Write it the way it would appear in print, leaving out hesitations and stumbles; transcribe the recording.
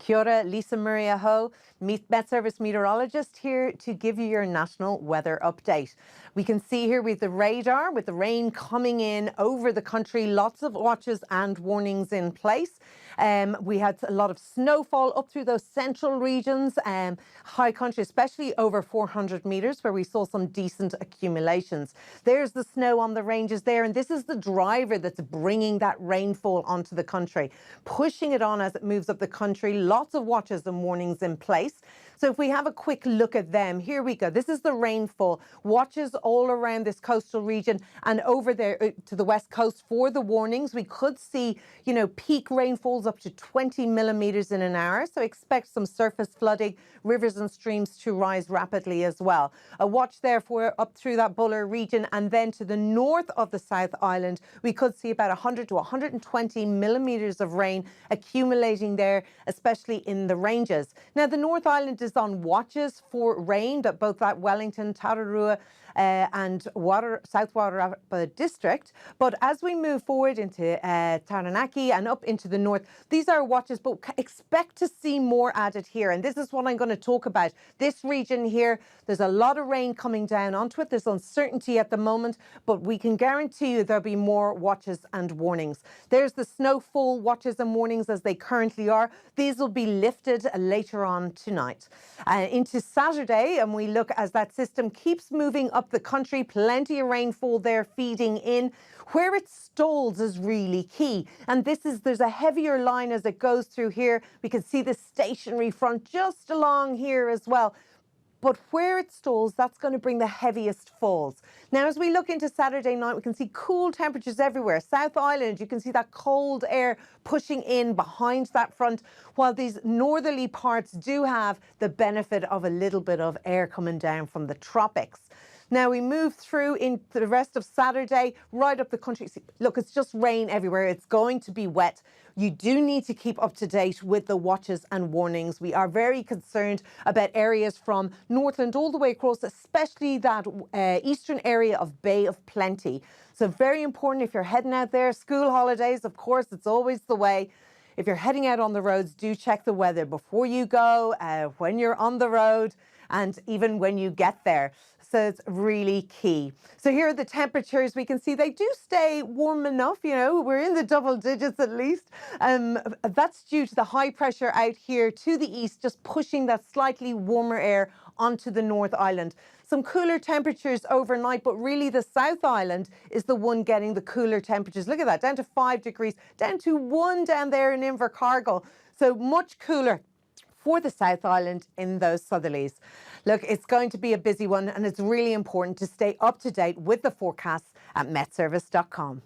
Kia ora, Lisa Maria Ho, Met Service meteorologist here to give you your national weather update. We can see here with the radar, with the rain coming in over the country, lots of watches and warnings in place. We had a lot of snowfall up through those central regions, high country, especially over 400 metres, where we saw some decent accumulations. There's the snow on the ranges there, and this is the driver that's bringing that rainfall onto the country, pushing it on as it moves up the country. Lots of watches and warnings in place. So if we have a quick look at them, here we go. This is the rainfall. Watches all around this coastal region and over there to the west coast for the warnings. We could see, peak rainfalls up to 20 millimetres in an hour. So expect some surface flooding, rivers and streams to rise rapidly as well. A watch therefore up through that Buller region, and then to the north of the South Island, we could see about 100 to 120 millimetres of rain accumulating there, especially in the ranges. Now, the North Island is on watches for rain, but both at Wellington, Tararua, and South Wairarapa district. But as we move forward into Taranaki and up into the north, these are watches, but expect to see more added here. And this is what I'm going to talk about. This region here, there's a lot of rain coming down onto it. There's uncertainty at the moment, but we can guarantee you there'll be more watches and warnings. There's the snowfall watches and warnings as they currently are. These will be lifted later on tonight. Into Saturday, and we look as that system keeps moving up the country, plenty of rainfall there feeding in. Where it stalls is really key. And there's a heavier line as it goes through here. We can see the stationary front just along here as well. But where it stalls, that's going to bring the heaviest falls. Now, as we look into Saturday night, we can see cool temperatures everywhere. South Island, you can see that cold air pushing in behind that front, while these northerly parts do have the benefit of a little bit of air coming down from the tropics. Now we move through into the rest of Saturday, right up the country. Look, it's just rain everywhere. It's going to be wet. You do need to keep up to date with the watches and warnings. We are very concerned about areas from Northland all the way across, especially that eastern area of Bay of Plenty. So very important if you're heading out there. School holidays, of course, it's always the way. If you're heading out on the roads, do check the weather before you go, when you're on the road, and even when you get there. So it's really key. So here are the temperatures. We can see they do stay warm enough, we're in the double digits at least. That's due to the high pressure out here to the east, just pushing that slightly warmer air onto the North Island. Some cooler temperatures overnight, but really the South Island is the one getting the cooler temperatures. Look at that, down to 5 degrees, down to 1 down there in Invercargill. So much cooler for the South Island in those southerlies. Look, it's going to be a busy one, and it's really important to stay up to date with the forecasts at metservice.com.